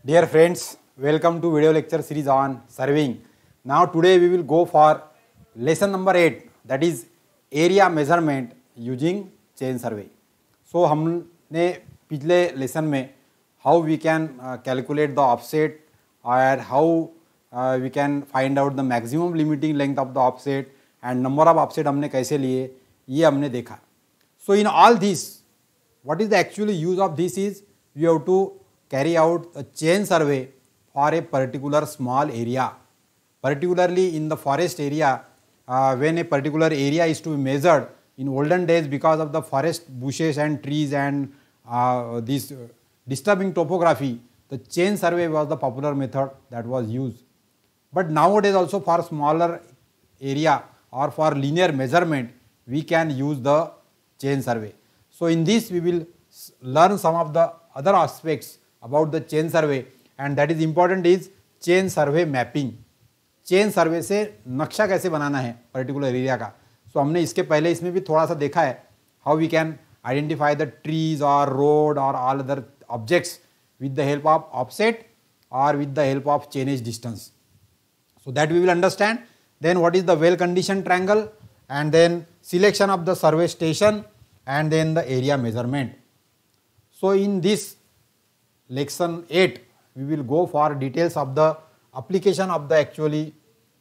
Dear friends, welcome to video lecture series on surveying. Now today we will go for lesson number 8, that is area measurement using chain survey. So हमने पिछले lesson में how we can calculate the offset or how we can find out the maximum limiting length of the offset and number of offset हमने कैसे लिए ये हमने देखा. So in all this, what is the actually use of this is we have to carry out a chain survey for a particular small area. Particularly in the forest area, when a particular area is to be measured, in olden days because of the forest bushes and trees and this disturbing topography, the chain survey was the popular method that was used. But nowadays also for smaller area or for linear measurement, we can use the chain survey. So in this we will learn some of the other aspects about the chain survey, and that is important is chain survey mapping. Chain survey से नक्शा कैसे बनाना है particular area का. सो हमने इसके पहले इसमें भी थोड़ा सा देखा है how we can identify the trees और रोड और all other objects with the help of offset और with the help of chainage distance. So that we will understand. Then what is the well conditioned triangle, and then selection of the survey station, and then the area measurement. So in this lesson 8 we will go for details of the application of the actually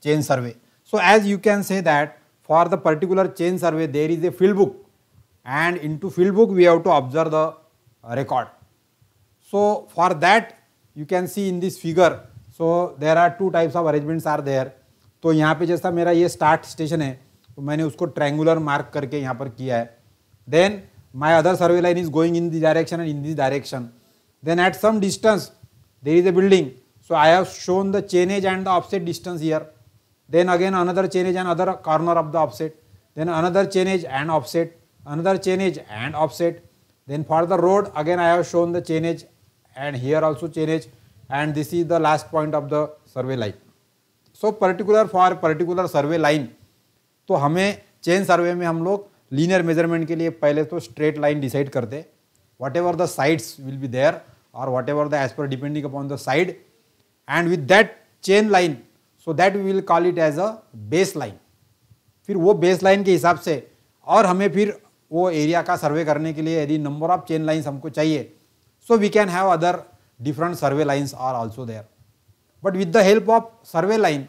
chain survey. So as you can say that for the particular chain survey there is a field book, and into field book we have to observe the record. So for that you can see in this figure. So there are two types of arrangements are there. तो यहाँ पे जैसा मेरा ये start station है तो मैंने उसको ट्रायंगुलर मार्क करके यहाँ पर किया है. Then my other survey line is going in this direction and in this direction. Then at some distance there is a building, so I have shown the chainage and the offset distance here. Then again another chainage and other corner of the offset. Then another chainage and offset, another chainage and offset. Then for the road again I have shown the chainage and here also chainage, and this is the last point of the survey line. So particular for particular survey line, तो हमें chain survey में हम लोग linear measurement के लिए पहले तो straight line decide करते, whatever the sides will be there और वट एवर द एज पर depending upon the side, and with that chain line, so that we will call it as a base line. फिर वो base line के हिसाब से और हमें फिर वो एरिया का सर्वे करने के लिए यदि नंबर ऑफ चेन लाइन्स हमको चाहिए, so we can have other different survey lines are also there. But with the help of survey line,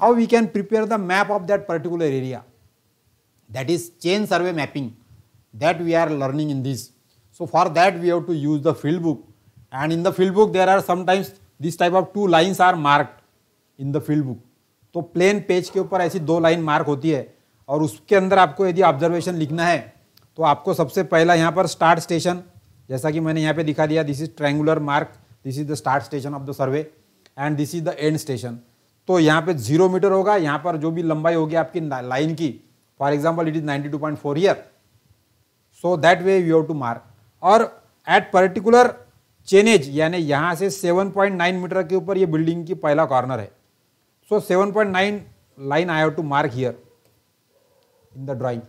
how we can prepare the map of that particular area, that is chain survey mapping, that we are learning in this. So for that we have to use the field book, and in the field book there are sometimes this type of two lines are marked in the field book. तो plane page के ऊपर ऐसी दो line mark होती है और उसके अंदर आपको यदि ऑब्जर्वेशन लिखना है तो आपको सबसे पहला यहाँ पर स्टार्ट स्टेशन, जैसा कि मैंने यहाँ पे दिखा दिया, this is triangular mark, this is the start station of the survey and this is the end station. तो यहाँ पे 0 मीटर होगा, यहाँ पर जो भी लंबाई होगी आपकी लाइन की, for example it is 92.4 year, so that way you have to mark. और एट पर्टिकुलर चेनेज यानी यहाँ से 7.9 मीटर के ऊपर ये बिल्डिंग की पहला कॉर्नर है. So 7.9 line I have to mark here in the drawing.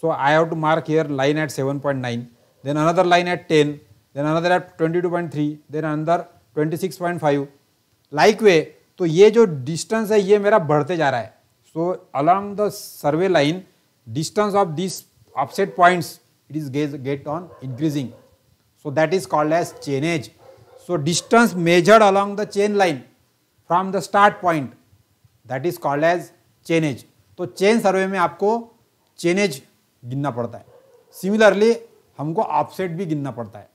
So I have to mark here line at 7.9, then another line at 10, then another at 22.3, then another 26.5. Like way, तो ये जो distance है ये मेरा बढ़ते जा रहा है. सो along the survey line, distance of these offset points it is get on increasing. So that is called as chainage. So distance measured along the chain line from the start point, that is called as chainage. तो chain सर्वे में आपको chainage गिनना पड़ता है. Similarly हमको offset भी गिनना पड़ता है.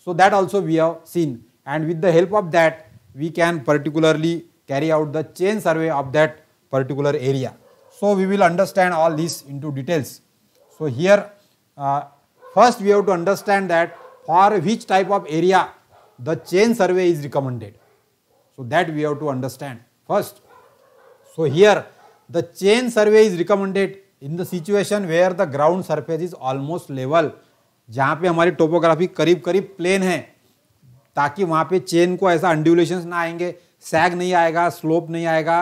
So that also we have seen, and with the help of that we can particularly carry out the chain survey of that particular area. So we will understand all this into details. So here first we have to understand that for which type of area the chain survey is recommended. So that we have to understand first. So here the chain survey is recommended in the situation where the ground surface is almost level, जहाँ पे हमारी topography करीब करीब plane है, ताकि वहाँ पे chain को ऐसा अंड्यूलेशंस ना आएंगे, सैग नहीं आएगा, स्लोप नहीं आएगा,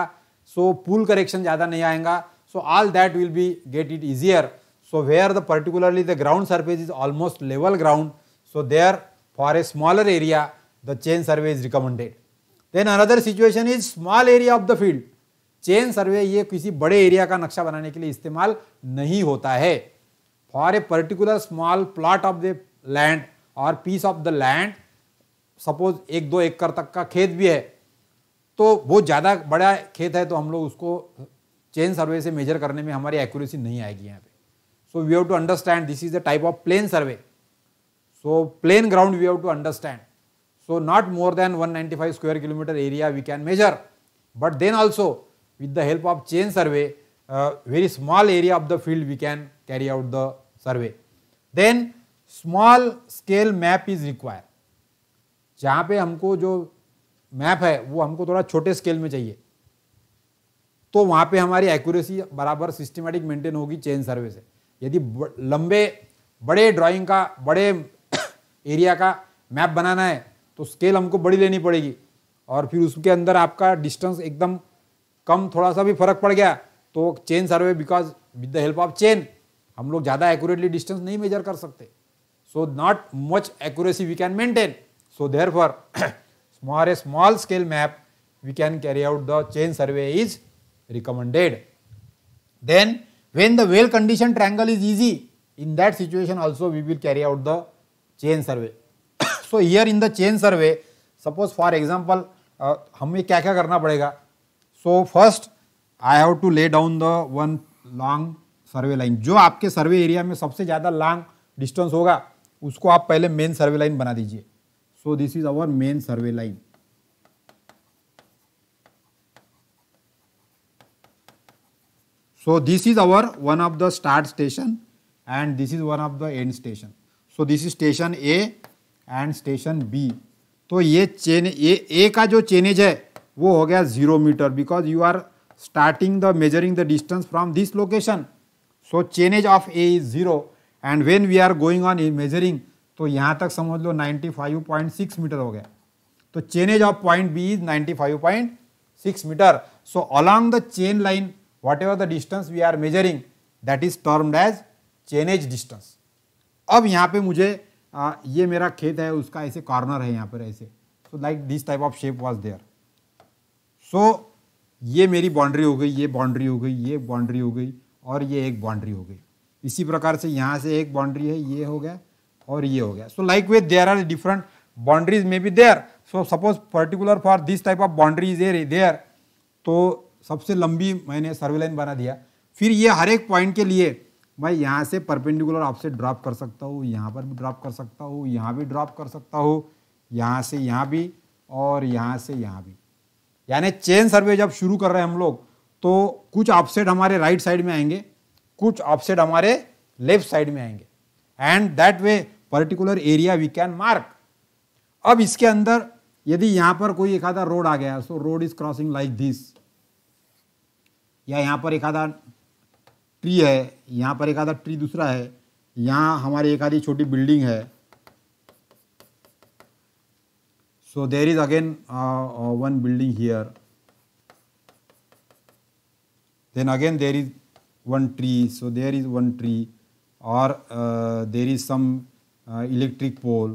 सो पुल करेक्शन ज़्यादा नहीं आएगा. So all that will be get it easier. So where the particularly the ground surface is almost level ground, so there for a smaller area the chain survey is recommended. Then another situation is small area of the field. Chain survey ये किसी बड़े area का नक्शा बनाने के लिए इस्तेमाल नहीं होता है. For a particular small plot of the land और piece of the land, suppose 1-2 एकड़ तक का खेत भी है, तो बहुत ज़्यादा बड़ा खेत है तो हम लोग उसको चेन सर्वे से मेजर करने में हमारी एक्यूरेसी नहीं आएगी यहाँ पे. So we have to understand this is the type of plane survey. So plane ground we have to understand. So not more than 195 square kilometer area we can measure, but then also with the help of chain survey, very small area of the field we can carry out the survey. Then small scale map is required. जहाँ पे हमको जो map है वो हमको थोड़ा छोटे scale में चाहिए, तो वहाँ पे हमारी एक्यूरेसी बराबर सिस्टमेटिक मेंटेन होगी चेन सर्वे से. यदि लंबे बड़े ड्राइंग का बड़े एरिया का मैप बनाना है तो स्केल हमको बड़ी लेनी पड़ेगी, और फिर उसके अंदर आपका डिस्टेंस एकदम कम, थोड़ा सा भी फर्क पड़ गया तो chain survey, because with the help of chain हम लोग ज़्यादा एक्यूरेटली डिस्टेंस नहीं मेजर कर सकते. So not much accuracy we can maintain. So therefore for a small scale map we can carry out the chain survey is recommended. Then when the well conditioned triangle is easy, in that situation also we will carry out the chain survey. So here in the chain survey, suppose for example हमें क्या क्या करना पड़ेगा. So first I have to lay down the one long survey line. जो आपके सर्वे area में सबसे ज़्यादा लॉन्ग डिस्टेंस होगा उसको आप पहले मेन सर्वे लाइन बना दीजिए. So this is our main survey line. So this is our one of the start station and this is one of the end station. So this is station A and station B. तो ये chain A का जो chainage है वो हो गया 0 metre, because you are starting the measuring the distance from this location. So chainage of A is 0 and when we are going on measuring, तो यहाँ तक समझ लो 95.6 मीटर हो गया. तो chainage of point B is 95.6 metre. So along the chain line whatever the distance we are measuring, that is termed as chainage distance. अब यहाँ पे मुझे ये मेरा खेत है, उसका ऐसे कॉर्नर है यहाँ पर ऐसे. So like this type of shape was there. So ये मेरी बाउंड्री हो गई, ये बाउंड्री हो गई, ये बाउंड्री हो गई और ये एक बाउंड्री हो गई. इसी प्रकार से यहाँ से एक बाउंड्री है, ये हो गया और ये हो गया. So like way there are different boundaries may be there. So suppose particular for this type of boundary is there, तो सबसे लंबी मैंने सर्वे लाइन बना दिया. फिर ये हर एक पॉइंट के लिए मैं यहाँ से परपेंडिकुलर ऑफसेट ड्रॉप कर सकता हूँ, यहाँ पर भी ड्रॉप कर सकता हूँ, यहाँ भी ड्रॉप कर सकता हूँ, यहाँ से यहाँ भी और यहाँ से यहाँ भी. यानी चेन सर्वे जब शुरू कर रहे हैं हम लोग तो कुछ ऑफसेट हमारे राइट साइड में आएंगे, कुछ ऑफसेट हमारे लेफ्ट साइड में आएंगे, and that way particular area we can mark. अब इसके अंदर यदि यहाँ पर कोई एक आधा रोड आ गया, so road is crossing like this, या यहाँ पर एक आधा ट्री है, यहाँ पर एक आधा ट्री दूसरा है, यहाँ हमारी एक आधी छोटी बिल्डिंग है. So there is again one building here, then again there is one tree, so there is one tree, और there is some electric pole.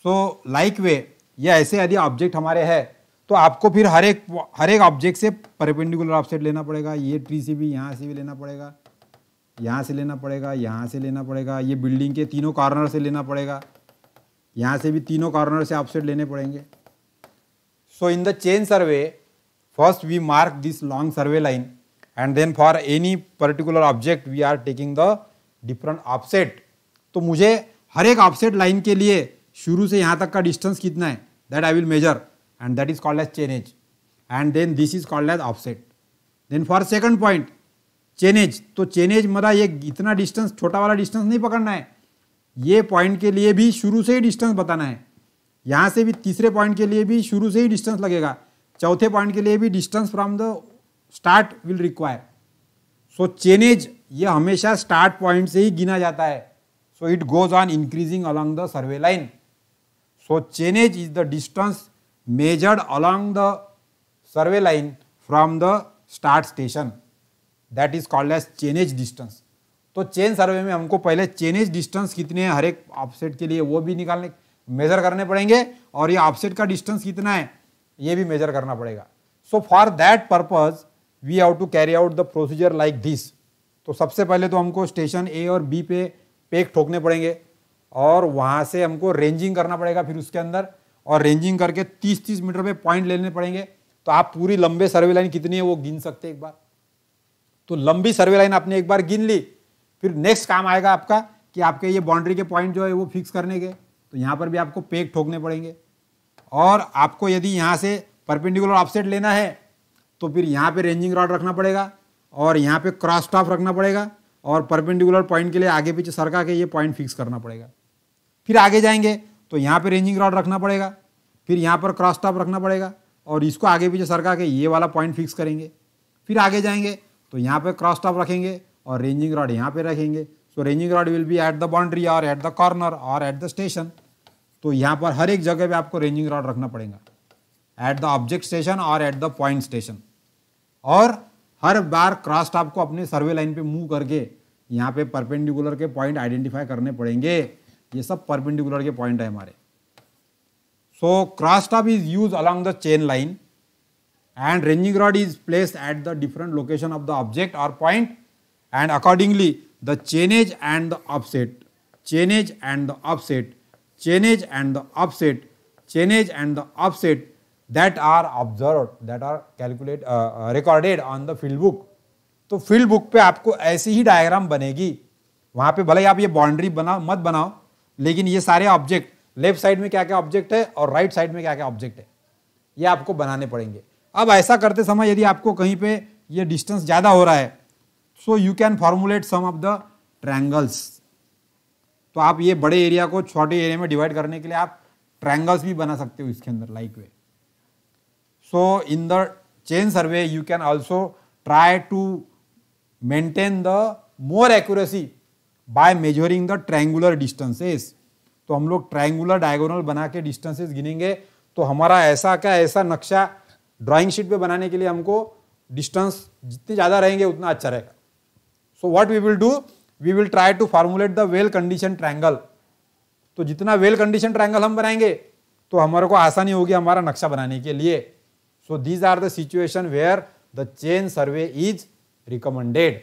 So like वे ये ऐसे यदि ऑब्जेक्ट हमारे है तो आपको फिर हर एक ऑब्जेक्ट से परपेंडिकुलर ऑफसेट लेना पड़ेगा. ये ट्री से भी, यहाँ से भी लेना पड़ेगा, यहाँ से लेना पड़ेगा, यहाँ से लेना पड़ेगा, ये बिल्डिंग के तीनों कॉर्नर से लेना पड़ेगा, यहाँ से भी तीनों कॉर्नर से ऑफसेट लेने पड़ेंगे. So in the chain survey first we mark this long survey line and then for any particular object we are taking the different offset. तो मुझे हर एक ऑफसेट लाइन के लिए शुरू से यहाँ तक का डिस्टेंस कितना है that I will measure, and that is called as chainage, and then this is called as offset. Then for second point chainage, तो chainage मतलब ये इतना डिस्टेंस, छोटा वाला डिस्टेंस नहीं पकड़ना है, ये पॉइंट के लिए भी शुरू से ही डिस्टेंस बताना है, यहाँ से भी तीसरे पॉइंट के लिए भी शुरू से ही डिस्टेंस लगेगा, चौथे पॉइंट के लिए भी distance from the start will require. So chainage ये हमेशा स्टार्ट पॉइंट से ही गिना जाता है. So it goes on increasing along the survey line. So chainage is the distance measured along the survey line from the start station, that is called as chainage distance. तो chain सर्वे में हमको पहले chainage distance कितने हैं हर एक offset के लिए वो भी मेजर करने पड़ेंगे और ये ऑफसेट का डिस्टेंस कितना है ये भी मेजर करना पड़ेगा। So for that purpose we have to carry out the procedure like this. तो सबसे पहले तो हमको स्टेशन ए और बी पे पेग ठोकने पड़ेंगे और वहाँ से हमको रेंजिंग करना पड़ेगा फिर उसके अंदर, और रेंजिंग करके 30-30 मीटर पे पॉइंट लेने पड़ेंगे। तो आप पूरी लंबे सर्वे लाइन कितनी है वो गिन सकते हैं एक बार। तो लंबी सर्वे लाइन आपने एक बार गिन ली, फिर नेक्स्ट काम आएगा आपका कि आपके ये बाउंड्री के पॉइंट जो है वो फिक्स करने के। तो यहाँ पर भी आपको पेग ठोकने पड़ेंगे और आपको यदि यहाँ से परपेंडिकुलर ऑफसेट लेना है तो फिर यहाँ पे रेंजिंग रॉड रखना पड़ेगा और यहाँ पे क्रॉस स्टाफ रखना पड़ेगा और परपेंडिकुलर पॉइंट के लिए आगे पीछे सरका के ये पॉइंट फिक्स करना पड़ेगा। फिर आगे जाएंगे तो यहाँ पे रेंजिंग रॉड रखना पड़ेगा, फिर यहाँ पर क्रॉस स्टाफ रखना पड़ेगा और इसको आगे पीछे सरका के ये वाला पॉइंट फिक्स करेंगे। फिर आगे जाएंगे तो यहाँ पे क्रॉस स्टाफ रखेंगे और रेंजिंग रॉड यहाँ पे रखेंगे। So ranging rod will be at the boundary और एट द कॉर्नर और एट द स्टेशन। तो यहाँ पर हर एक जगह पे आपको रेंजिंग रॉड रखना पड़ेगा, एट द ऑब्जेक्ट स्टेशन और एट द पॉइंट स्टेशन। और हर बार क्रॉस स्टाफ को अपने सर्वे लाइन पे मूव करके यहाँ पे परपेंडिकुलर के पॉइंट आइडेंटिफाई करने पड़ेंगे। ये सब परपेंडिकुलर के पॉइंट है हमारे। So cross staff is use along the chain line and ranging rod is placed at the different location of the object or point, and accordingly the chainage and the offset, chainage and the offset, chainage and the offset, chainage and the offset that are observed, that are calculate recorded on the field book। तो field book पे आपको ऐसी ही diagram बनेगी। वहाँ पे भले आप ये बाउंड्री बनाओ मत बनाओ, लेकिन ये सारे ऑब्जेक्ट लेफ्ट साइड में क्या क्या ऑब्जेक्ट है और राइट साइड में क्या क्या ऑब्जेक्ट है ये आपको बनाने पड़ेंगे। अब ऐसा करते समय यदि आपको कहीं पे ये डिस्टेंस ज़्यादा हो रहा है so you can formulate some of the triangles. तो आप ये बड़े एरिया को छोटे एरिया में डिवाइड करने के लिए आप ट्रायंगल्स भी बना सकते हो इसके अंदर like way. So in the chain survey you can also try to maintain the more accuracy by measuring the triangular distances. तो हम लोग ट्रायंगुलर डायगोनल बना के डिस्टेंसेस गिनेंगे। तो हमारा ऐसा नक्शा ड्राइंग शीट पे बनाने के लिए हमको डिस्टेंस जितने ज़्यादा रहेंगे उतना अच्छा रहेगा। So what we will do, we will try to formulate the well condition triangle. तो जितना वेल कंडीशन ट्रायंगल हम बनाएंगे तो हमारे को आसानी होगी हमारा नक्शा बनाने के लिए। So these are the situation where the chain survey is recommended.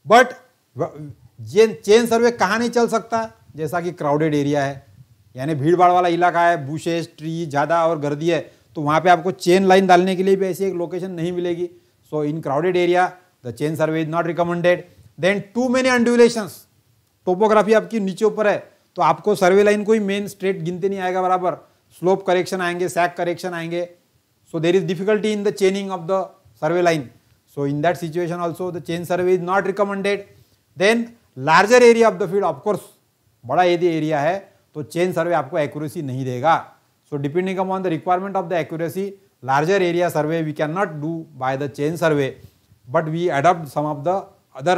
But chain survey कहाँ नहीं चल सकता, जैसा कि क्राउडेड एरिया है यानी भीड़ भाड़ वाला इलाका है, बुशेस ट्री ज़्यादा और गर्दी है, तो वहाँ पे आपको चेन लाइन डालने के लिए भी ऐसी एक लोकेशन नहीं मिलेगी। So in crowded area the chain survey is not recommended. Then too many undulations, topography आपकी नीचे ऊपर है तो आपको सर्वे लाइन कोई मेन स्ट्रेट गिनते नहीं आएगा बराबर, स्लोप करेक्शन आएंगे, सैक करेक्शन आएंगे। So there is difficulty in the chaining of the survey line. So in that situation also the chain survey is not recommended. Then larger area of the field, of course बड़ा यदि area है तो chain सर्वे आपको accuracy नहीं देगा। So depending upon the requirement of the accuracy, larger area survey we cannot do by the chain survey, but we adopt some of the other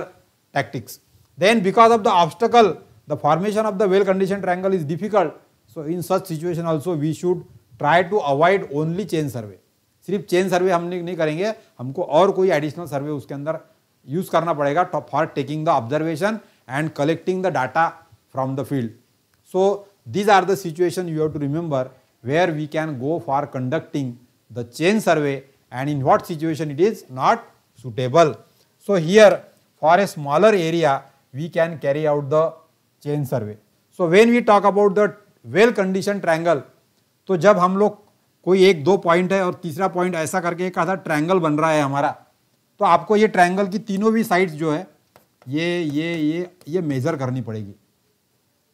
tactics. Then because of the obstacle, the formation of the well conditioned triangle is difficult. So in such situation also we should try to avoid only chain survey. सिर्फ chain survey हम नहीं करेंगे, हमको और कोई additional सर्वे उसके अंदर use करना पड़ेगा for taking the observation and collecting the data from the field. So these are the situation you have to remember where we can go for conducting the chain survey and in what situation it is not suitable. So here for a smaller area we can carry out the chain survey. So when we talk about the well conditioned triangle, तो जब हम लोग कोई एक दो point है और तीसरा पॉइंट ऐसा करके एक आधा ट्रायंगल बन रहा है हमारा, तो आपको ये ट्रायंगल की तीनों भी साइड्स जो है ये मेजर करनी पड़ेगी।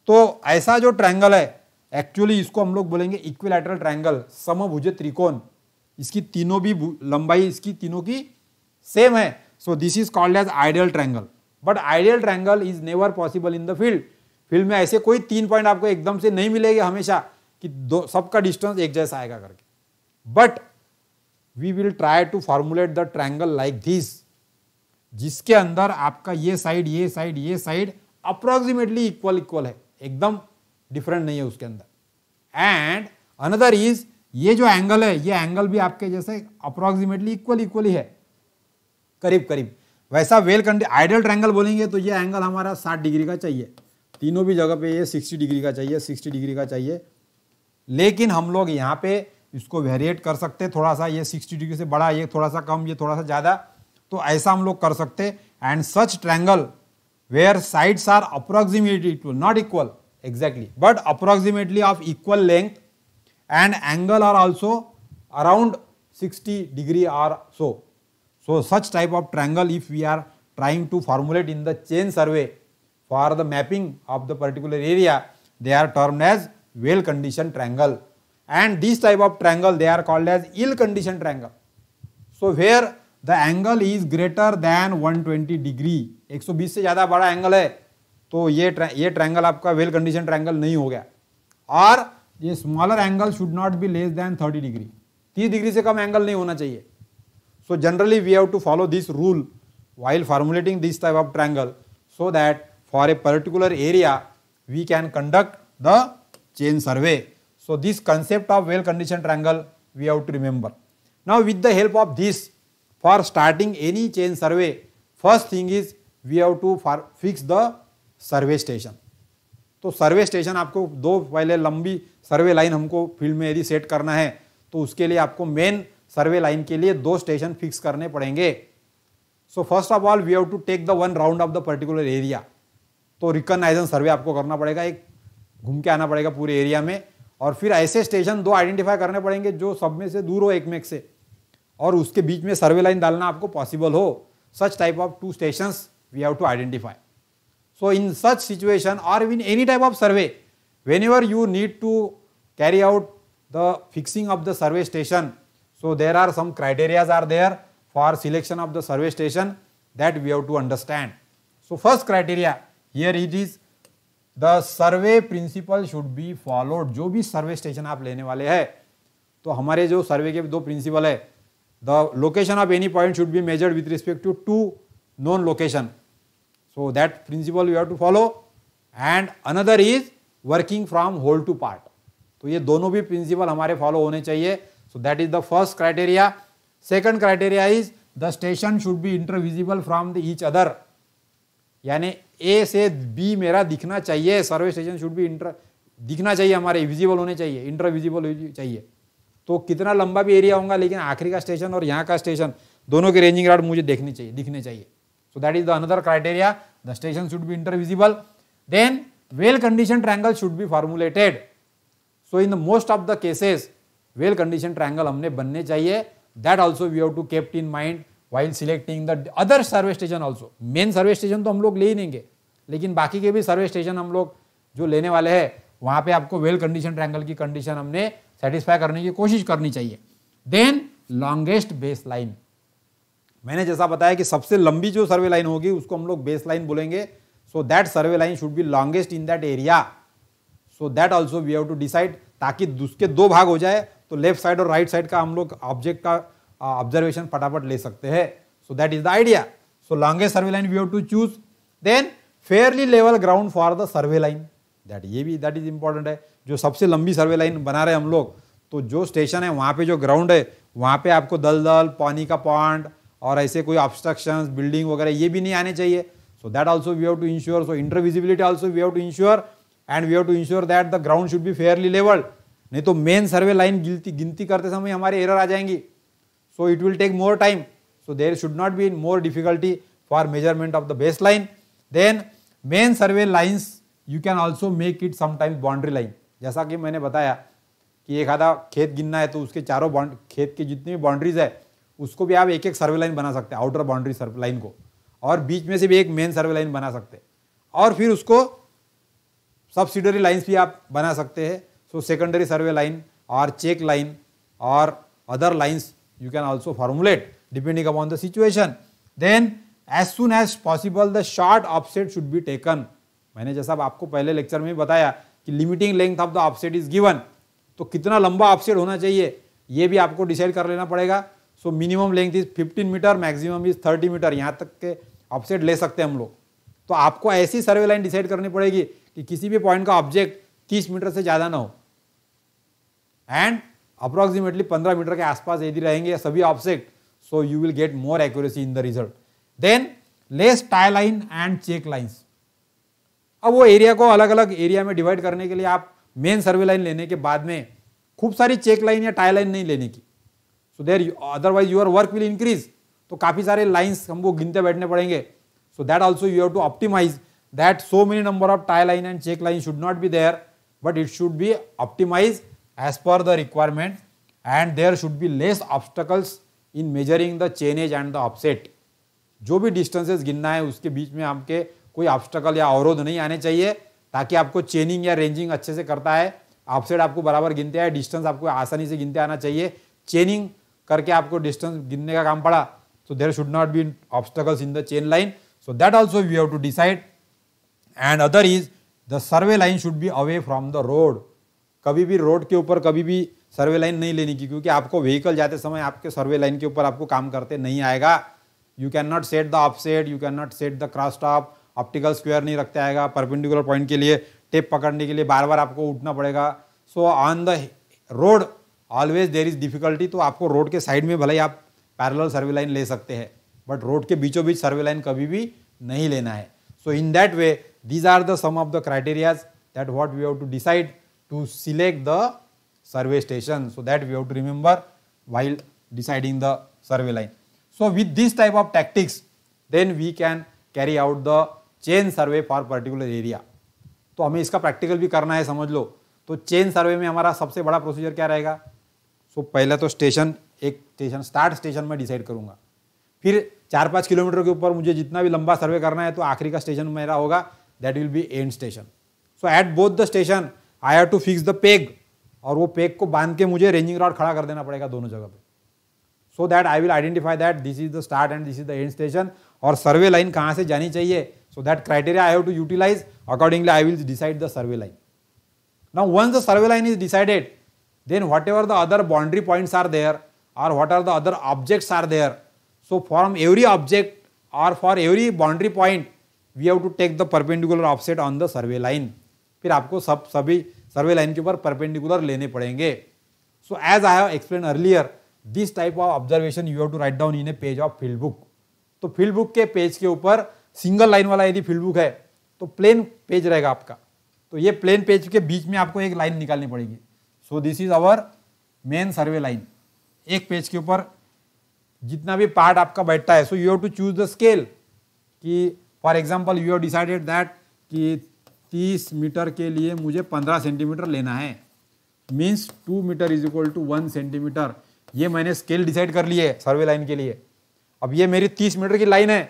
तो ऐसा जो ट्रायंगल है एक्चुअली इसको हम लोग बोलेंगे इक्विलैटरल ट्रायंगल, समभुज त्रिकोण। इसकी तीनों भी लंबाई इसकी तीनों की सेम है। So this is called as ideal triangle. But ideal triangle is never possible in the field. Field में ऐसे कोई तीन पॉइंट आपको एकदम से नहीं मिलेंगे हमेशा कि दो सबका डिस्टेंस एक जैसा आएगा करके। But we will try to formulate the triangle like this, जिसके अंदर आपका ये साइड अप्रोक्सीमेटली इक्वल है, एकदम डिफरेंट नहीं है उसके अंदर। एंड अनदर इज ये जो एंगल है ये एंगल भी आपके जैसे अप्रोक्सीमेटली इक्वल ही है, करीब। वैसा वेल आइडियल ट्रायंगल बोलेंगे तो ये एंगल हमारा 60 डिग्री का चाहिए। तीनों भी जगह पे ये 60 डिग्री का चाहिए, 60 डिग्री का चाहिए। लेकिन हम लोग यहाँ पे इसको वेरिएट कर सकते हैं थोड़ा सा, ये 60 डिग्री से बड़ा, ये थोड़ा सा कम, ये थोड़ा सा ज़्यादा, तो ऐसा हम लोग कर सकते। And such triangle where sides are approximately equal, not equal exactly, but approximately of equal length and angle are also around 60 degree or so. So such type of triangle, if we are trying to formulate in the chain survey for the mapping of the particular area, they are termed as well conditioned triangle. And this type of triangle they are called as ill conditioned triangle. So where the angle is greater than 120 degree, 120 से ज़्यादा बड़ा angle है तो ये triangle आपका well condition triangle नहीं हो गया। और ये smaller angle should not be less than 30 degree, 30 degree से कम एंगल नहीं होना चाहिए। So generally we have to follow this rule while formulating this type of triangle, so that for a particular area we can conduct the chain survey. So this concept of well conditioned triangle we have to remember. Now with the help of this, for starting any chain survey, first thing is we have to fix the survey station. तो सर्वे station आपको दो पहले लंबी सर्वे line हमको field में यदि set करना है तो उसके लिए आपको मेन सर्वे लाइन के लिए 2 स्टेशन फिक्स करने पड़ेंगे। So first of all we have to take the 1 round of the particular area. तो रिकॉग्नाइजेशन सर्वे आपको करना पड़ेगा, एक घूम के आना पड़ेगा पूरे एरिया में, और फिर ऐसे स्टेशन 2 आइडेंटिफाई करने पड़ेगे जो सब में से दूर हो एक में से, और उसके बीच में सर्वे लाइन डालना आपको पॉसिबल हो। Such type of 2 stations we have to identify. So in such situation or in any type of survey, whenever you need to carry out the fixing of the survey station, so there are some criteria are there for selection of the survey station that we have to understand. So first criteria here it is the survey principle should be followed. जो भी सर्वे station आप लेने वाले हैं तो हमारे जो सर्वे के 2 प्रिंसिपल है, the location of any point should be measured with respect to 2 known location. So that principle you have to follow, and another is working from whole to part. तो ये दोनों भी प्रिंसिपल हमारे फॉलो होने चाहिए। So that is the first criteria. Second criteria is the station should be intervisible from the each other. यानी A से B मेरा दिखना चाहिए, सर्वे स्टेशन शुड बी दिखना चाहिए, हमारे विजिबल होने चाहिए, इंटरविजिबल चाहिए। तो कितना लंबा भी एरिया होगा लेकिन आखिरी का स्टेशन और यहाँ का स्टेशन दोनों के रेंजिंग रॉड मुझे दिखने चाहिए। So that is the another criteria. The station should be intervisible. Then well conditioned triangle should be formulated. So in the most of the cases well conditioned triangle हमने बनने चाहिए. That also we have to kept in mind while selecting the other survey station also. Main survey station तो हम लोग ले ही लेंगे, लेकिन बाकी के भी सर्वे स्टेशन हम लोग जो लेने वाले हैं वहाँ पे आपको वेल कंडीशन ट्रायंगल की कंडीशन हमने सेटिस्फाई करने की कोशिश करनी चाहिए। देन लॉन्गेस्ट बेस लाइन, मैंने जैसा बताया कि सबसे लंबी जो सर्वे लाइन होगी उसको हम लोग बेस लाइन बोलेंगे। So that survey line should be longest in that area. So that also we have to decide, ताकि उसके 2 भाग हो जाए तो लेफ्ट साइड और राइट साइड का हम लोग ऑब्जेक्ट का ऑब्जर्वेशन फटाफट ले सकते हैं। So that is the idea. So longest survey line we have to choose. Then fairly level ground for the survey line, that is important है। जो सबसे लंबी सर्वे लाइन बना रहे हैं हम लोग, तो जो स्टेशन है वहाँ पे जो ग्राउंड है वहाँ पे आपको दलदल, पानी का पॉन्ड और ऐसे कोई ऑब्स्ट्रक्शंस, बिल्डिंग वगैरह ये भी नहीं आने चाहिए। So that also we have to ensure. So intervisibility also we have to ensure, and we have to ensure that the ground should be fairly levelled. नहीं तो मेन सर्वे लाइन गिनती करते समय हमारे एरर आ जाएंगी। So it will take more time. So there should not be more difficulty for measurement of the base line. Then main survey lines you can also make it sometimes boundary line. जैसा कि मैंने बताया कि एक आधा खेत गिनना है तो उसके चारों खेत की जितनी भी बाउंड्रीज है उसको भी आप एक एक सर्वे लाइन बना सकते हैं, आउटर बाउंड्री सर्वे लाइन को, और बीच में से भी एक मेन सर्वे लाइन बना सकते हैं, और फिर उसको सब्सिडरी लाइन्स भी आप बना सकते हैं। सो सेकेंडरी सर्वे लाइन और चेक लाइन और other lines you can also formulate depending upon the situation. Then as soon as possible the short offset should be taken. मैंने जैसा आपको पहले लेक्चर में बताया कि limiting length of the offset is given, तो कितना लंबा ऑफसेट होना चाहिए ये भी आपको डिसाइड कर लेना पड़ेगा। So minimum length is 15 metre, maximum is 30 metre, यहाँ तक के ऑफसेट ले सकते हैं हम लोग। तो आपको ऐसी सर्वे लाइन डिसाइड करनी पड़ेगी कि किसी भी पॉइंट का ऑब्जेक्ट 30 मीटर से ज़्यादा ना हो, एंड अप्रोक्सीमेटली 15 मीटर के आसपास यदि रहेंगे सभी object, so you will get more accuracy in the result. Then less tie line and check lines. अब वो एरिया को अलग अलग एरिया में डिवाइड करने के लिए आप मेन सर्वे लाइन लेने के बाद में खूब सारी चेक लाइन या टाई लाइन नहीं लेने की, so there otherwise your work will increase. तो काफी सारे लाइंस हमको गिनते बैठने पड़ेंगे। So that also you have to optimize that so many number of tie line and check line should not be there, but it should be optimize as per the requirement and there should be less obstacles in measuring the chainage and the offset. जो भी distances गिनना है उसके बीच में आपके कोई obstacle या अवरोध नहीं आने चाहिए, ताकि आपको चेनिंग या रेंजिंग अच्छे से करता है, ऑफसेट आपको बराबर गिनते हैं, डिस्टेंस आपको आसानी से गिनते आना चाहिए। चेनिंग करके आपको डिस्टेंस गिनने का काम पड़ा, so there should not be obstacles in the chain line, so that also we have to decide। and other is the survey line should be away from the road। कभी भी रोड के ऊपर कभी भी सर्वे लाइन नहीं लेने की, क्योंकि आपको व्हीकल जाते समय आपके सर्वे लाइन के ऊपर आपको काम करते नहीं आएगा। You can not set the offset, you can not set the cross top, optical square नहीं रखते आएगा, परपेंडिकुलर पॉइंट के लिए टेप पकड़ने के लिए बार बार आपको उठना पड़ेगा। So on the road always there is difficulty. तो आपको रोड के साइड में भले ही आप पैरेलल सर्वे लाइन ले सकते हैं, बट रोड के बीचों बीच सर्वे लाइन कभी भी नहीं लेना है। So in that way these are the some of the criterias that what we have to decide to select the survey station, so that we have to remember while deciding the survey line। so with this type of tactics then we can carry out the chain survey for particular area। तो हमें इसका practical भी करना है, समझ लो। तो chain सर्वे में हमारा सबसे बड़ा प्रोसीजर क्या रहेगा? सो पहले तो स्टेशन, एक स्टेशन स्टार्ट स्टेशन में डिसाइड करूंगा, फिर 4-5 किलोमीटर के ऊपर मुझे जितना भी लंबा सर्वे करना है तो आखिरी का स्टेशन मेरा होगा, that will be end station. So at both the station I have to fix the peg, और वो पेग को बांध के मुझे रेंजिंग रॉड खड़ा कर देना पड़ेगा दोनों जगह पे, so that I will identify that this is the start and this is the end station. और सर्वे लाइन कहाँ से जानी चाहिए, so that criteria I have to utilise, accordingly I will decide the survey line. Now once the survey line is decided, then whatever the other boundary points are there or what are the other objects are there, so from every object or for every boundary point we have to take the perpendicular offset on the survey line। फिर आपको सभी सर्वे line के ऊपर perpendicular लेने पड़ेंगे। So as I have explain earlier, this type of observation you have to write down in a page of field book. तो field book के page के ऊपर सिंगल लाइन वाला यदि फील्ड बुक है तो प्लेन पेज रहेगा आपका, तो ये प्लेन पेज के बीच में आपको एक लाइन निकालनी पड़ेगी। So this is our main survey line. एक पेज के ऊपर जितना भी पार्ट आपका बैठता है, so you have to choose the scale, कि for example you have decided that कि 30 मीटर के लिए मुझे 15 सेंटीमीटर लेना है, means 2 metre is equal to 1 centimetre. ये मैंने स्केल डिसाइड कर लिए सर्वे लाइन के लिए। अब ये मेरी 30 मीटर की लाइन है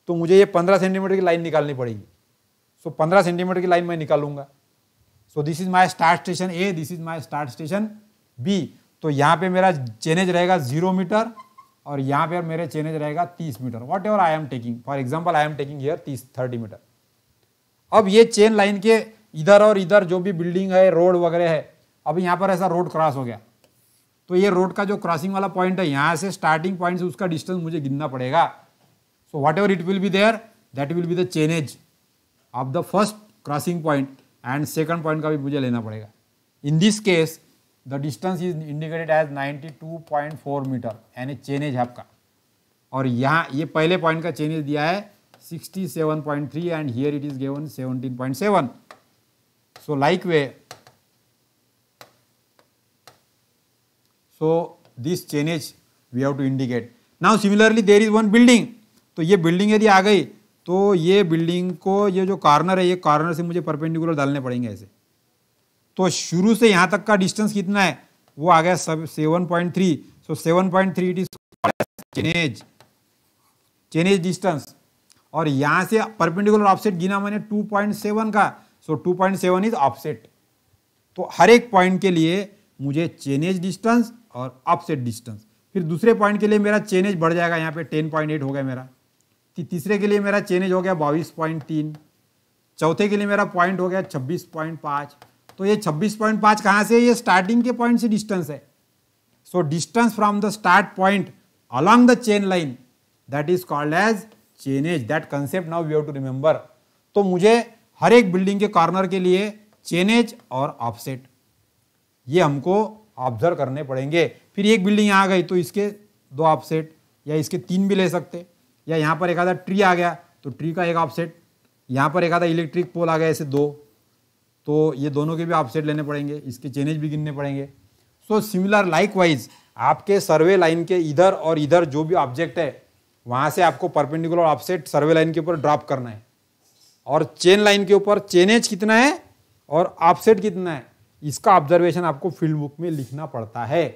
तो मुझे ये 15 सेंटीमीटर की लाइन निकालनी पड़ेगी। सो 15 सेंटीमीटर की लाइन मैं निकालूंगा। So this is my start station A, this is my start station B. तो यहाँ पे मेरा चेनेज रहेगा 0 मीटर और यहाँ पे मेरे चेनेज रहेगा 30 metre, whatever I am taking. For example I am taking here 30 metre. अब ये चेन लाइन के इधर और इधर जो भी बिल्डिंग है, रोड वगैरह है, अब यहाँ पर ऐसा रोड क्रॉस हो गया, तो ये रोड का जो क्रॉसिंग वाला पॉइंट है, यहाँ से स्टार्टिंग पॉइंट से उसका डिस्टेंस मुझे गिनना पड़ेगा। So whatever it will be there, that will be the chainage of the first crossing point and second point का भी मुझे लेना पड़ेगा। In this case the distance is indicated as 92.4 metre, यानी चेनेज है आपका। और यहाँ ये पहले पॉइंट का चेनेज दिया है 67.3 and here it is given 17.7। So like way, so this chainage we have to indicate. Now similarly there is one building, तो ये बिल्डिंग यदि आ गई तो ये बिल्डिंग को, ये जो कॉर्नर है, ये कॉर्नर से मुझे परपेंडिकुलर डालने पड़ेंगे ऐसे। तो शुरू से यहाँ तक का डिस्टेंस कितना है, वो आ गया 7.3। सो 7.3 इट इज चेनेज डिस्टेंस। और यहाँ से परपेंडिकुलर ऑफसेट गिना मैंने 2.7 का, सो 2.7 इज ऑफसेट। तो हर एक पॉइंट के लिए मुझे चेनेज डिस्टेंस और ऑफसेट डिस्टेंस। फिर दूसरे पॉइंट के लिए मेरा चेनेज बढ़ जाएगा, यहाँ पे 10.8 हो गया मेरा। तीसरे के लिए मेरा चेनेज हो गया 22.3। चौथे के लिए मेरा पॉइंट हो गया 26.5। तो ये 26.5 कहाँ से, ये स्टार्टिंग के पॉइंट से डिस्टेंस है। So distance from the start point along the chain line, that is called as chainage. That concept now we have to remember. तो मुझे हर एक बिल्डिंग के कॉर्नर के लिए चेनेज और ऑफसेट ये हमको ऑब्जर्व करने पड़ेंगे। फिर एक बिल्डिंग यहाँ आ गई तो इसके 2 ऑफसेट या इसके 3 भी ले सकते, या यहाँ पर एक आधा ट्री आ गया तो ट्री का एक ऑफसेट यहाँ पर एक आधा इलेक्ट्रिक पोल आ गया ऐसे दो, तो ये दोनों के भी ऑफसेट लेने पड़ेंगे, इसके चेनेज भी गिनने पड़ेंगे। सो सिमिलर लाइकवाइज आपके सर्वे लाइन के इधर और इधर जो भी ऑब्जेक्ट है वहाँ से आपको परपेंडिकुलर ऑफसेट सर्वे लाइन के ऊपर ड्रॉप करना है, और चेन लाइन के ऊपर चेनेज कितना है और ऑफसेट कितना है इसका ऑब्जर्वेशन आपको फील्ड बुक में लिखना पड़ता है।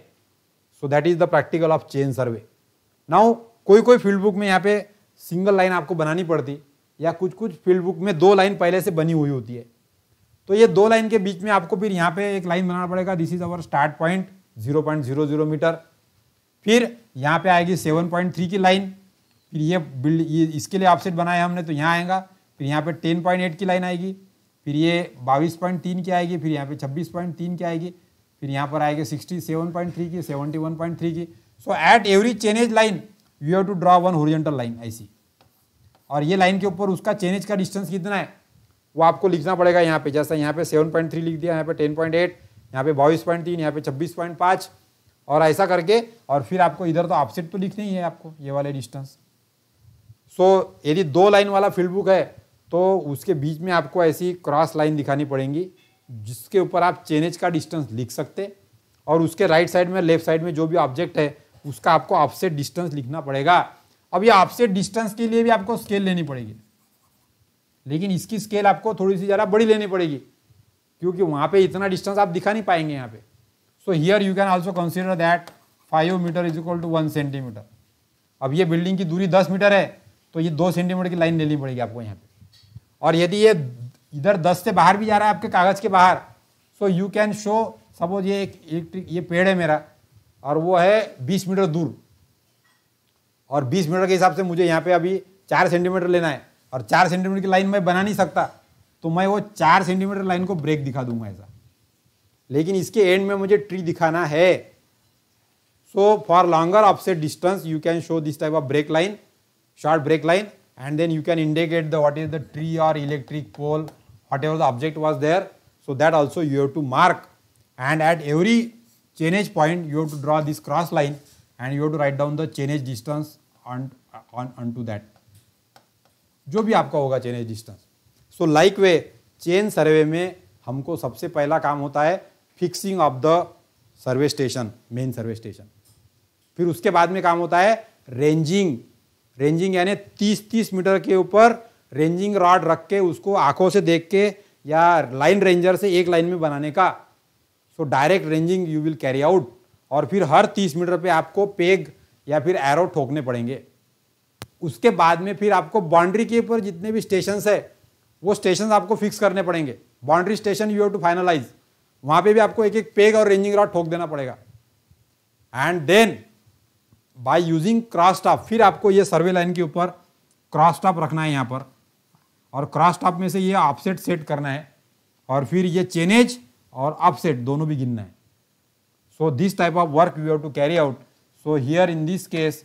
So that is the practical of chain survey. Now कोई फील्ड बुक में यहाँ पे सिंगल लाइन आपको बनानी पड़ती, या कुछ फील्ड बुक में दो लाइन पहले से बनी हुई होती है। तो ये दो लाइन के बीच में आपको फिर यहाँ पे एक लाइन बनाना पड़ेगा। This is our start point 0.00 metre. फिर यहाँ पे आएगी 7.3 की लाइन, फिर ये इसके लिए ऑफसेट बनाया हमने तो यहाँ आएगा। फिर यहाँ पे 10.8 की लाइन आएगी, फिर ये 22.3 की आएगी, फिर यहाँ पे 26.3 की आएगी, फिर यहाँ पर आएगी 67.3 की, 71.3 की। So at every chainage line you have to draw one horizontal line ऐसी, और ये लाइन के ऊपर उसका चेनेज का डिस्टेंस कितना है वो आपको लिखना पड़ेगा यहाँ पे। जैसा यहाँ पे 7.3 लिख दिया, यहाँ पे 10.8, यहाँ पे 22.3, यहाँ पे 26.5, और ऐसा करके, और फिर आपको इधर तो ऑफसेट तो लिखना ही है आपको ये वाले डिस्टेंस। सो यदि दो लाइन वाला फील्ड बुक है तो उसके बीच में आपको ऐसी क्रॉस लाइन दिखानी पड़ेंगी जिसके ऊपर आप चेनेज का डिस्टेंस लिख सकते, और उसके राइट साइड में लेफ्ट साइड में जो भी ऑब्जेक्ट है उसका आपको ऑफसेट डिस्टेंस लिखना पड़ेगा। अब ये ऑफसेट डिस्टेंस के लिए भी आपको स्केल लेनी पड़ेगी, लेकिन इसकी स्केल आपको थोड़ी सी ज़रा बड़ी लेनी पड़ेगी क्योंकि वहाँ पे इतना डिस्टेंस आप दिखा नहीं पाएंगे यहाँ पे। So here you can also consider that 5 metre is equal to 1 centimetre. अब ये बिल्डिंग की दूरी 10 मीटर है तो ये 2 सेंटीमीटर की लाइन लेनी पड़ेगी आपको यहाँ पे। और यदि ये इधर 10 से बाहर भी जा रहा है आपके कागज़ के बाहर, सो यू कैन शो, सपोज ये एक इलेक्ट्रिक ये पेड़ है मेरा और वो है 20 मीटर दूर, और 20 मीटर के हिसाब से मुझे यहाँ पे अभी 4 सेंटीमीटर लेना है, और 4 सेंटीमीटर की लाइन मैं बना नहीं सकता, तो मैं वो 4 सेंटीमीटर लाइन को ब्रेक दिखा दूंगा ऐसा, लेकिन इसके एंड में मुझे ट्री दिखाना है। So for longer offset distance you can show this type of break line, short break line, and then you can indicate the what is the tree or electric pole, whatever the object was there. So that also you have to mark, and at every chainage point you have to draw this cross line and you have to write down the chainage distance onto that, जो भी आपका होगा chainage distance. So like way chain survey में हमको सबसे पहला काम होता है fixing of the survey station, main survey station. फिर उसके बाद में काम होता है रेंजिंग यानी 30 मीटर के ऊपर रेंजिंग रॉड रख के उसको आंखों से देख के या लाइन रेंजर से एक लाइन में बनाने का। So direct ranging you will carry out, और फिर हर 30 मीटर पे आपको पेग या फिर एरो ठोकने पड़ेंगे। उसके बाद में फिर आपको बाउंड्री के ऊपर जितने भी स्टेशन है वो स्टेशन आपको फिक्स करने पड़ेंगे। Boundary station you have to finalise, वहां पे भी आपको एक एक पेग और रेंजिंग रॉड ठोक देना पड़ेगा। And then by using cross top, फिर आपको ये सर्वे लाइन के ऊपर क्रॉस टॉप रखना है यहाँ पर, और क्रॉस टॉप में से ये ऑफसेट सेट करना है, और फिर ये चेनेज और ऑफसेट दोनों भी गिनना है। So this type of work you have to carry out. So here in this case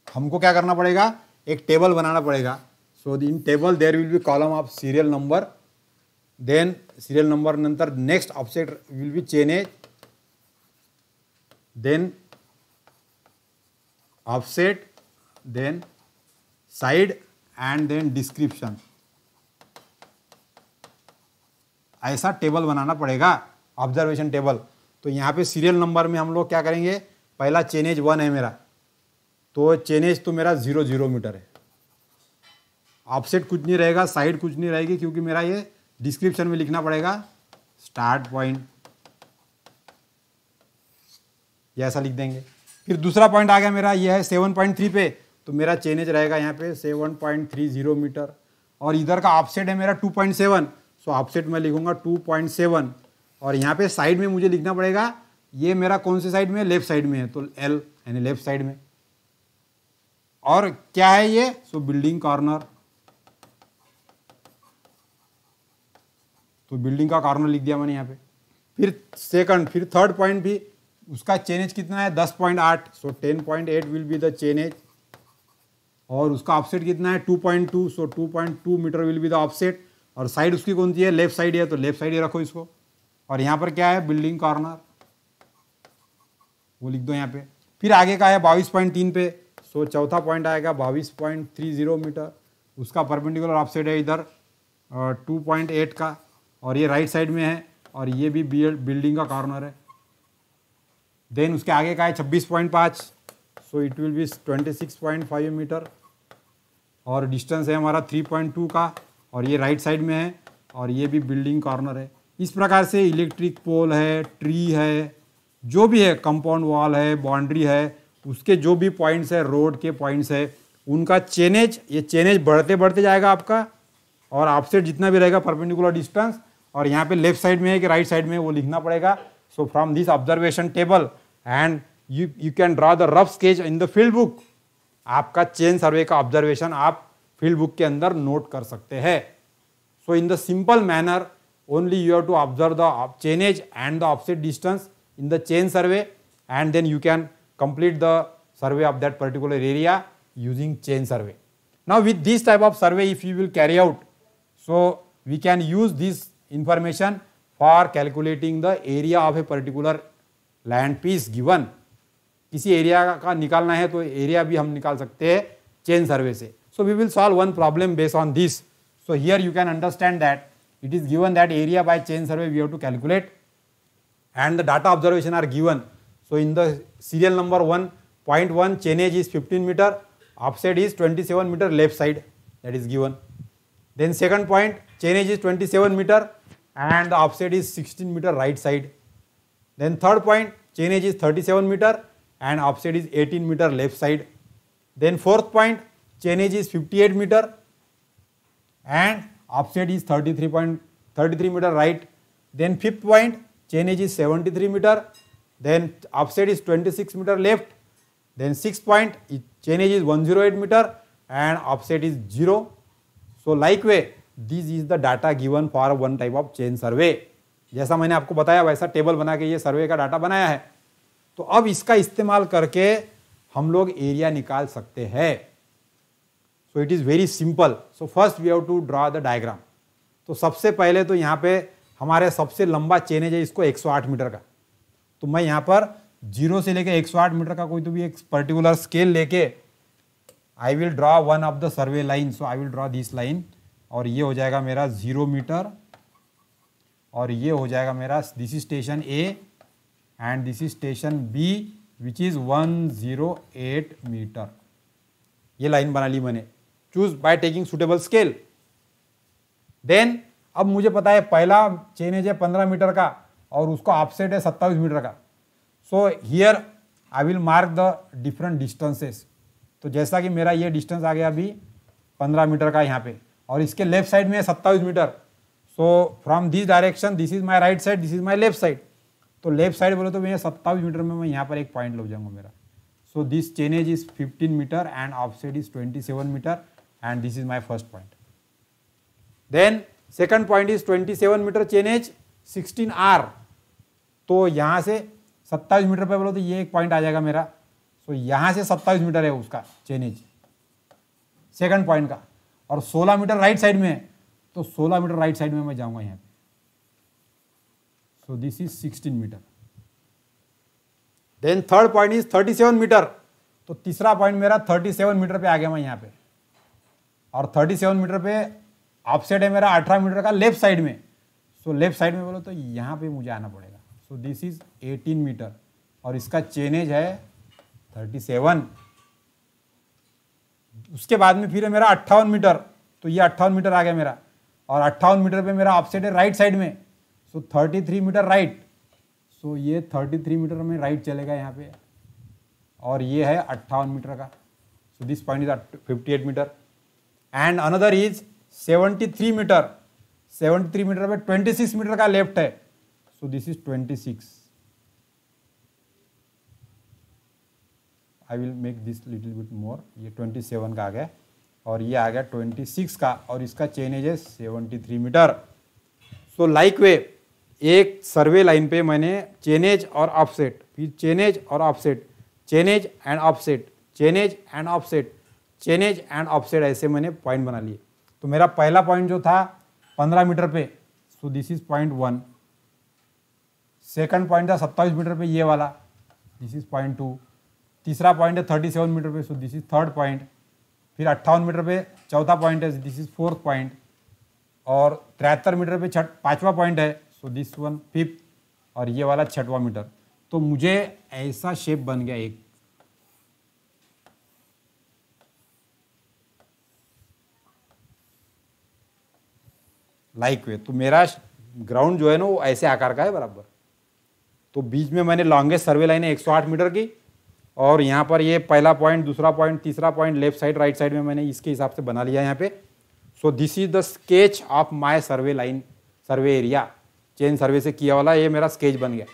हमको क्या करना पड़ेगा, एक टेबल बनाना पड़ेगा। So in table there will be column of serial number, then serial number नंतर next offset will be chainage, then offset, then side and then description. ऐसा table बनाना पड़ेगा, ऑब्जर्वेशन टेबल। तो यहाँ पे सीरियल नंबर में हम लोग क्या करेंगे, पहला चेनेज 1 है मेरा, तो चेनेज तो मेरा 0 मीटर है, ऑफसेट कुछ नहीं रहेगा, साइड कुछ नहीं रहेगी, क्योंकि मेरा ये डिस्क्रिप्शन में लिखना पड़ेगा स्टार्ट पॉइंट, ये ऐसा लिख देंगे। फिर दूसरा पॉइंट आ गया मेरा, ये है 7.3 पे, तो मेरा चेनेज रहेगा यहाँ पे 7.30 मीटर, और इधर का ऑफसेट है मेरा 2.7, सो ऑफसेट मैं लिखूंगा 2.7, और यहाँ पे साइड में मुझे लिखना पड़ेगा, ये मेरा कौन से साइड में, लेफ्ट साइड में है, तो L यानी लेफ्ट साइड में। और क्या है ये, सो बिल्डिंग कॉर्नर, तो बिल्डिंग का कॉर्नर लिख दिया मैंने यहाँ पे। फिर थर्ड पॉइंट भी उसका चेनेज कितना है 10.8, so 10.8 will be the chainage, और उसका ऑफसेट कितना है 2.2, so 2.2 metre will be the offset, और साइड उसकी कौन सी है, लेफ्ट साइड है, तो लेफ्ट साइड ही रखो इसको। और यहाँ पर क्या है, बिल्डिंग कॉर्नर, वो लिख दो यहाँ पे। फिर आगे का है 22.3 पे, सो चौथा पॉइंट आएगा 22.30 मीटर, उसका परपेंडिकुलर ऑफसेट है इधर 2.8 का, और ये राइट साइड में है, और ये भी बिल्डिंग का कॉर्नर है। देन उसके आगे का है 26.5, so it will be 26.5 metre, और डिस्टेंस है हमारा 3.2 का, और ये राइट साइड में है, और ये भी बिल्डिंग कॉर्नर है। इस प्रकार से इलेक्ट्रिक पोल है, ट्री है, जो भी है, कंपाउंड वॉल है, बाउंड्री है, उसके जो भी पॉइंट्स है, रोड के पॉइंट्स है, उनका चेनेज, ये चेनेज बढ़ते बढ़ते जाएगा आपका, और ऑफसेट जितना भी रहेगा परपेंडिकुलर डिस्टेंस, और यहाँ पे लेफ्ट साइड में है कि राइट साइड में वो लिखना पड़ेगा। सो from this observation table and you can draw the rough sketch in the field book. आपका चेन सर्वे का ऑब्जर्वेशन आप फील्ड बुक के अंदर नोट कर सकते हैं। So in the simple manner only you have to observe the chainage and the offset distance in the chain survey, and then you can complete the survey of that particular area using chain survey. Now with this type of survey if you will carry out, so we can use this information for calculating the area of a particular land piece given. किसी area का निकालना है तो area भी हम निकाल सकते हैं चेन सर्वे से। So we will solve one problem based on this. So here you can understand that it is given that area by chain survey we have to calculate, and the data observation are given. So in the serial number 1.1 chainage is 15 meter, offset is 27 meter left side, that is given. Then second point, chainage is 27 meter and the offset is 16 meter right side. Then third point, chainage is 37 meter and offset is 18 meter left side. Then fourth point, chainage is 58 meter and offset is 33 meter right. Then fifth point, chainage is 73 meter, then offset is 26 meter left. Then sixth point, chainage is 108 meter and offset is 0. So like way, this is the data given for one type of chain survey. जैसा मैंने आपको बताया वैसा table बना के ये सर्वे का data बनाया है। तो अब इसका इस्तेमाल करके हम लोग एरिया निकाल सकते हैं। So it is very simple. So first we have to draw the diagram. तो सबसे पहले तो यहाँ पे हमारे सबसे लंबा चेनेज है इसको 108 मीटर का। तो मैं यहाँ पर 0 से लेके 108 मीटर का कोई तो भी एक पर्टिकुलर स्केल लेके I will draw one of the survey line. So I will draw this line, और ये हो जाएगा मेरा 0 मीटर, और ये हो जाएगा मेरा this is station A and this is station B which is 108 metre. ये लाइन बना ली मैंने, choose by taking suitable scale. Then अब मुझे पता है पहला चेनेज है 15 मीटर का और उसका ऑफसेट है 27 मीटर का। So here I will mark the different distances. तो जैसा कि मेरा ये डिस्टेंस आ गया अभी 15 मीटर का यहाँ पे, और इसके लेफ्ट साइड में है 27 metre. So from this direction this is my right side, this is my left side. तो लेफ्ट साइड बोले तो मैं 27 मीटर में मैं यहाँ पर एक पॉइंट लग जाऊंगा मेरा। So this chainage is 15 metre and offset is 27 metre and this is my first point. Then second point is 27 metre chainage 16R। तो यहाँ से 27 मीटर पे बोलो तो ये एक पॉइंट आ जाएगा मेरा। सो यहाँ से 27 मीटर है उसका चेनेज सेकंड पॉइंट का, और 16 मीटर राइट साइड में है, तो 16 मीटर राइट साइड में मैं जाऊंगा यहाँ पे। So this is 16 metre. Then third point is 37 metre. तो तीसरा पॉइंट मेरा 37 मीटर पे आ गया मैं यहाँ पे, और 37 मीटर पे ऑफसेट है मेरा 18 मीटर का लेफ्ट साइड में। सो लेफ्ट साइड में बोलो तो यहाँ पे मुझे आना पड़ेगा। सो दिस इज 18 मीटर और इसका चेनेज है 37। उसके बाद में फिर है मेरा 58 मीटर, तो ये 58 मीटर आ गया मेरा, और 58 मीटर पे मेरा ऑफसेट है राइट साइड में। सो 33 मीटर राइट। सो ये 33 मीटर में राइट चलेगा यहाँ पे, और ये है 58 मीटर का। So this point is 58 metre and another is 73 metre. 73 metre पे 26 मीटर का लेफ्ट है। So this is 26। I will make this little bit more. ये 27 का आ गया, और ये आ गया 26 का, और इसका चेनेज है 73 मीटर। सो लाइक वे एक सर्वे लाइन पे मैंने चेनेज और ऑफसेट, फिर चेनेज और offset, chainage and offset, chainage and offset, chainage and offset, ऐसे मैंने पॉइंट बना लिए। तो मेरा पहला पॉइंट जो था 15 मीटर पे, so this is point 1। Second point था 27 मीटर पे ये वाला, दिस इज पॉइंट 2। तीसरा पॉइंट है 37 मीटर पे, so this is third point. फिर 58 मीटर पे चौथा पॉइंट है, दिस इज फोर्थ पॉइंट। और 73 मीटर पे पांचवा पॉइंट है, सो दिस वन फिफ्थ, और ये वाला छठवां मीटर। तो मुझे ऐसा शेप बन गया एक, लाइक वे। तो मेरा ग्राउंड जो है ना वो ऐसे आकार का है बराबर। तो बीच में मैंने लॉन्गेस्ट सर्वे लाइन है 108 मीटर की, और यहाँ पर ये पहला पॉइंट, दूसरा पॉइंट, तीसरा point left side right side में मैंने इसके हिसाब से बना लिया है यहाँ पे। So this is the sketch of my survey line, survey area, chain survey से किया वाला ये मेरा स्केच बन गया।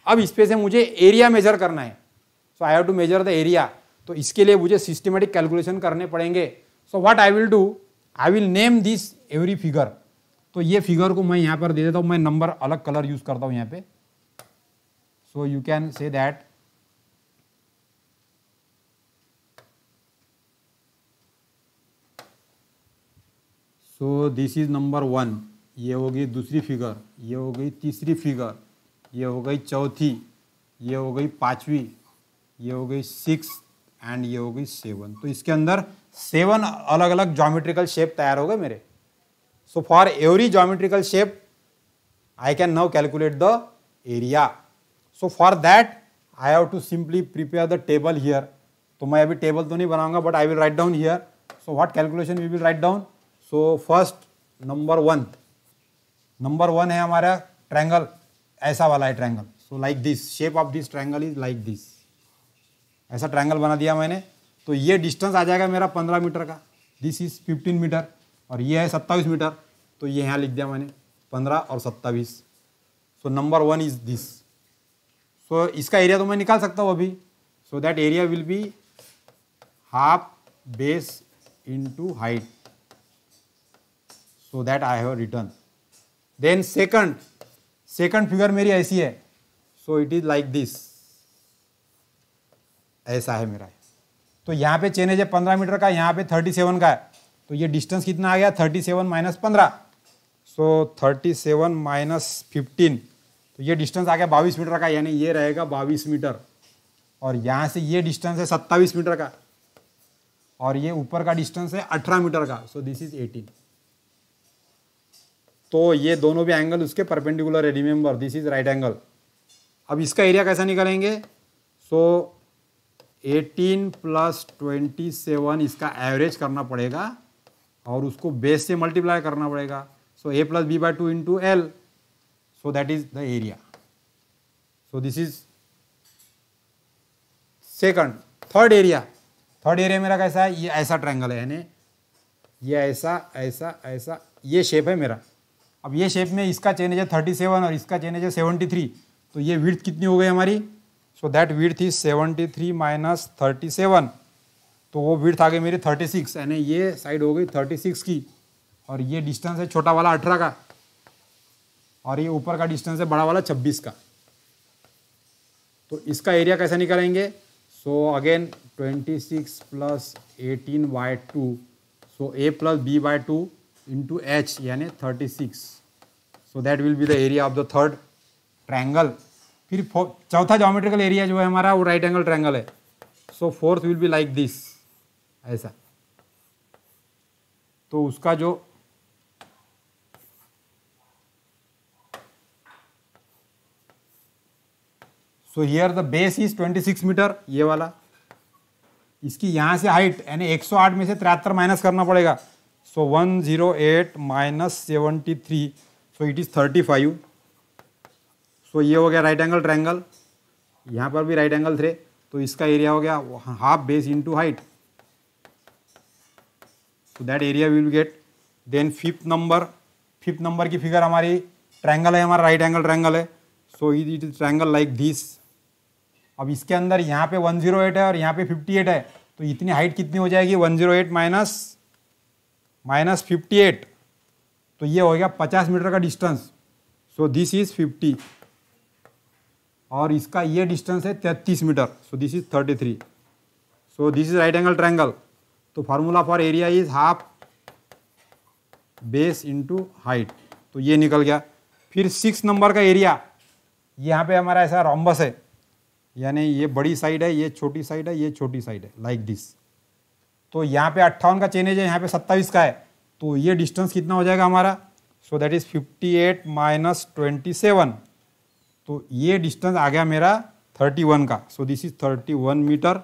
अब इस पे से मुझे एरिया मेजर करना है, so I have to measure the area. तो इसके लिए मुझे सिस्टमेटिक कैलकुलेशन करने पड़ेंगे। So what I will do, I will name this every figure. तो ये फिगर को मैं यहाँ पर दे देता हूँ, मैं नंबर अलग कलर यूज करता हूँ यहाँ पे। सो you can say that so this is number 1, ये हो गई दूसरी फिगर, ये हो गई तीसरी फिगर, ये हो गई चौथी, ये हो गई पांचवी, ये हो गई 6 एंड ये हो गई 7। तो इसके अंदर 7 अलग अलग ज्योमेट्रिकल शेप तैयार हो गए मेरे। So for every geometrical shape I can now calculate the area. So for that I have to simply prepare the table here. तो मैं अभी टेबल तो नहीं बनाऊंगा, but I will write down here. So what calculation we will write down. So first number 1 है हमारा triangle, ऐसा वाला है triangle. So like this, shape of this triangle is like this, ऐसा ट्रायंगल बना दिया मैंने। तो ये डिस्टेंस आ जाएगा मेरा 15 मीटर का, दिस इज 15 मीटर, और ये है 27 मीटर। तो ये यहाँ लिख दिया मैंने 15 और 27। So number 1 is this. So इसका एरिया तो मैं निकाल सकता हूँ अभी। So that area will be half base into height. So that I have return. Then second figure मेरी ऐसी है। So it is like this, ऐसा है मेरा। तो यहाँ पे चेन है 15 मीटर का, यहाँ पे 37 का है। तो ये डिस्टेंस कितना आ गया, 37 माइनस 15। सो 37 माइनस 15, तो ये डिस्टेंस आ गया 22 मीटर का, यानी ये रहेगा 22 मीटर। और यहाँ से ये डिस्टेंस है 27 मीटर का, और ये ऊपर का डिस्टेंस है 18 मीटर का। So this is 18। तो ये दोनों भी एंगल उसके परपेंडिकुलर है, remember this is right angle. अब इसका एरिया कैसा निकालेंगे। सो 18 प्लस 27 इसका एवरेज करना पड़ेगा, और उसको बेस से मल्टीप्लाई करना पड़ेगा। So a plus B by 2 into L. So that is the area. So this is second. Third area मेरा कैसा है, ये ऐसा ट्रायंगल है, यानी ये ऐसा ऐसा ऐसा ये शेप है मेरा। अब ये शेप में इसका चेन है 37 और इसका चेन है 73। तो ये विड्थ कितनी हो गई हमारी। So that width is 73 minus 37। तो वो विड्थ आ गई मेरी 36, यानी ये साइड हो गई 36 की, और ये डिस्टेंस है छोटा वाला 18 का, और ये ऊपर का डिस्टेंस है बड़ा वाला 26 का। तो इसका एरिया कैसे निकालेंगे। So again 26 plus 18 by 2, so a plus B by 2 into H, यानी 36। So that will be the area of the third triangle. फिर चौथा ज्योमेट्रिकल एरिया जो है हमारा वो राइट एंगल ट्रायंगल है। So fourth will be like this, ऐसा। तो उसका जो so here the base is 26 metre, ये वाला। इसकी यहां से हाइट यानी 108 में से 73 माइनस करना पड़ेगा। सो 108 माइनस 73, सो इट इज 35। सो ये हो गया राइट एंगल ट्रायंगल, यहाँ पर भी राइट एंगल थे। तो इसका एरिया हो गया half base into height. So that area will get. Then fifth number की फिगर हमारी ट्रायंगल है, हमारा राइट एंगल ट्रायंगल है। So it is triangle like this. अब इसके अंदर यहाँ पे 108 है और यहाँ पे 58 है। तो इतनी हाइट कितनी हो जाएगी, 108 माइनस 58। तो ये हो गया 50 मीटर का डिस्टेंस। सो दिस इज 50, और इसका ये डिस्टेंस है 33 metre. So this is 33। So this is right angle triangle. तो formula for area is half base into height. तो ये निकल गया। फिर 6 नंबर का एरिया, यहाँ पे हमारा ऐसा रोम्बस है, यानी ये बड़ी साइड है, ये छोटी साइड है, ये छोटी साइड है, लाइक दिस। तो यहाँ पे 58 का चेनेज है, यहाँ पे 27 का है, तो ये डिस्टेंस कितना हो जाएगा हमारा? सो दैट इज 58 माइनस 27, तो ये डिस्टेंस आ गया मेरा 31 का। सो दिस इज 31 मीटर,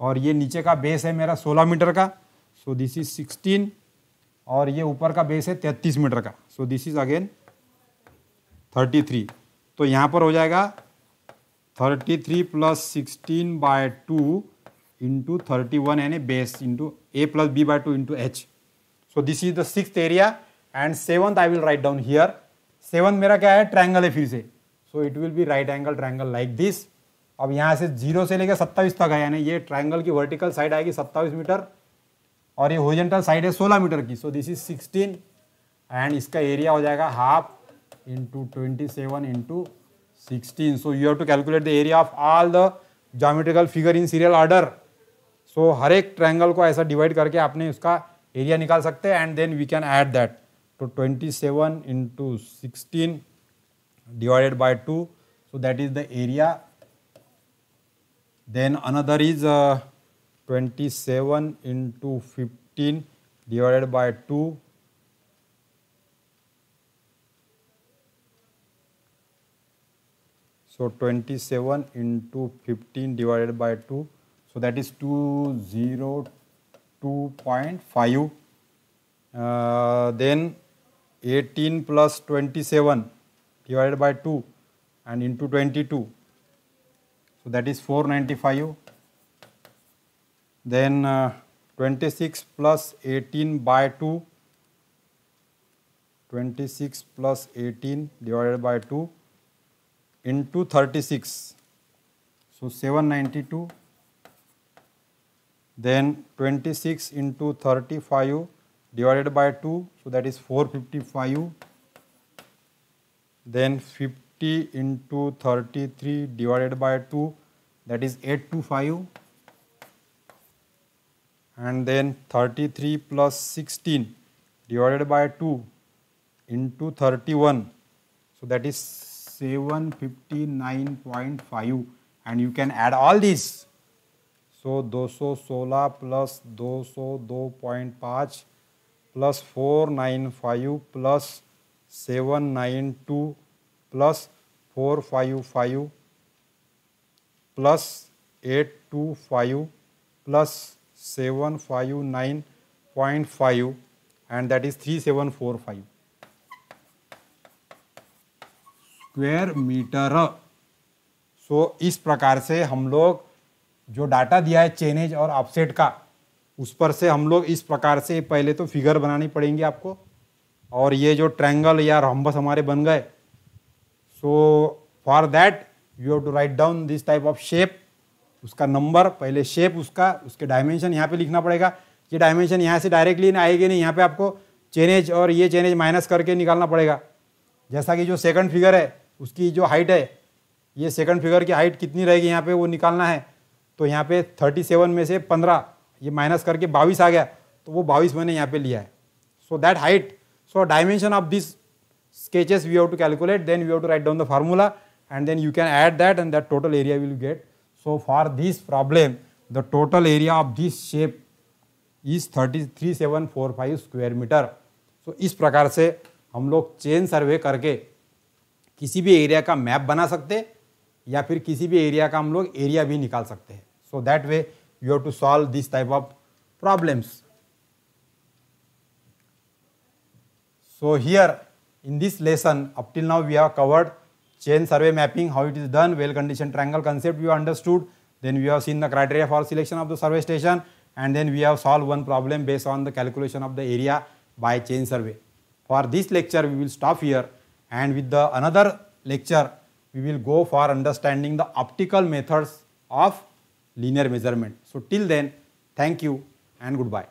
और ये नीचे का बेस है मेरा 16 मीटर का, सो दिस इज 16, और ये ऊपर का बेस है 33 मीटर का, सो दिस इज अगेन 33। तो यहाँ पर हो जाएगा 33 प्लस 16 बाय 2 इंटू 31 यानी base into a plus b by 2 into h। So this is the 6th area and 7th I will write down here. 7th मेरा क्या है? ट्रायंगल है फिर से, so it will be right angle triangle like this. अब यहाँ से 0 से लेकर 27 तक है, यानी ये ट्रायंगल की वर्टिकल साइड आएगी 27 मीटर और ये हॉरिजॉन्टल साइड है 16 मीटर की। सो दिस इज 16 एंड इसका एरिया हो जाएगा half into 27 into 16। So you have to calculate the area of all the geometrical figure in serial order. So हर एक ट्रायंगल को ऐसा डिवाइड करके आपने उसका एरिया निकाल सकते हैं, and then we can add that. तो 27 into 16 divided by 2, so that is the area. Then another is 27 into 15 divided by 2, so 27 into 15 divided by 2, so that is 202.5. Then 18 plus 27 divided by 2 and into 22, so that is 495. Then 26 plus 18 by 2, 26 plus 18 divided by 2 into 36, so 792. Then 26 into 35 divided by 2, so that is 455. Then 50 into 33 divided by 2, that is 825. And then 33 plus 16 divided by 2 into 31, so that is 759.5, and you can add all these. So 216 plus 202.5 plus 495 plus 792 plus 455 plus 825 plus 759.5, and that is 3745 square metre. So इस प्रकार से हम लोग जो data दिया है chainage और offset का, उस पर से हम लोग इस प्रकार से पहले तो फिगर बनानी पड़ेंगी आपको, और ये जो ट्रायंगल या रोम्बस हमारे बन गए। So for that you have to write down this type of shape, उसका नंबर, पहले शेप उसका, उसके डायमेंशन यहाँ पे लिखना पड़ेगा। ये डायमेंशन यहाँ से डायरेक्टली आएगी नहीं, यहाँ पे आपको चेनेज और ये चेनेज माइनस करके निकालना पड़ेगा। जैसा कि जो सेकंड फिगर है उसकी जो हाइट है, ये सेकंड फिगर की हाइट कितनी रहेगी यहाँ पे वो निकालना है। तो यहाँ पे 37 में से 15 ये माइनस करके 22 आ गया, तो वो 22 मैंने यहाँ पे लिया है। So that height, so dimension of this sketches we have to calculate, then we have to write down the formula, and then you can add that, and that total area will get. So for this problem the total area of this shape is 33745 square metre. So इस प्रकार से हम लोग chain survey करके किसी भी area का map बना सकते या फिर किसी भी एरिया का हम लोग एरिया भी निकाल सकते हैं। So that way you have to solve this type of problems. So here in this lesson up till now we have covered chain survey mapping, how it is done, well conditioned triangle concept we have understood, then we have seen the criteria for selection of the survey station, and then we have solved one problem based on the calculation of the area by chain survey. For this lecture we will stop here, and with the another lecture we will go for understanding the optical methods of linear measurement. So till then, thank you and goodbye.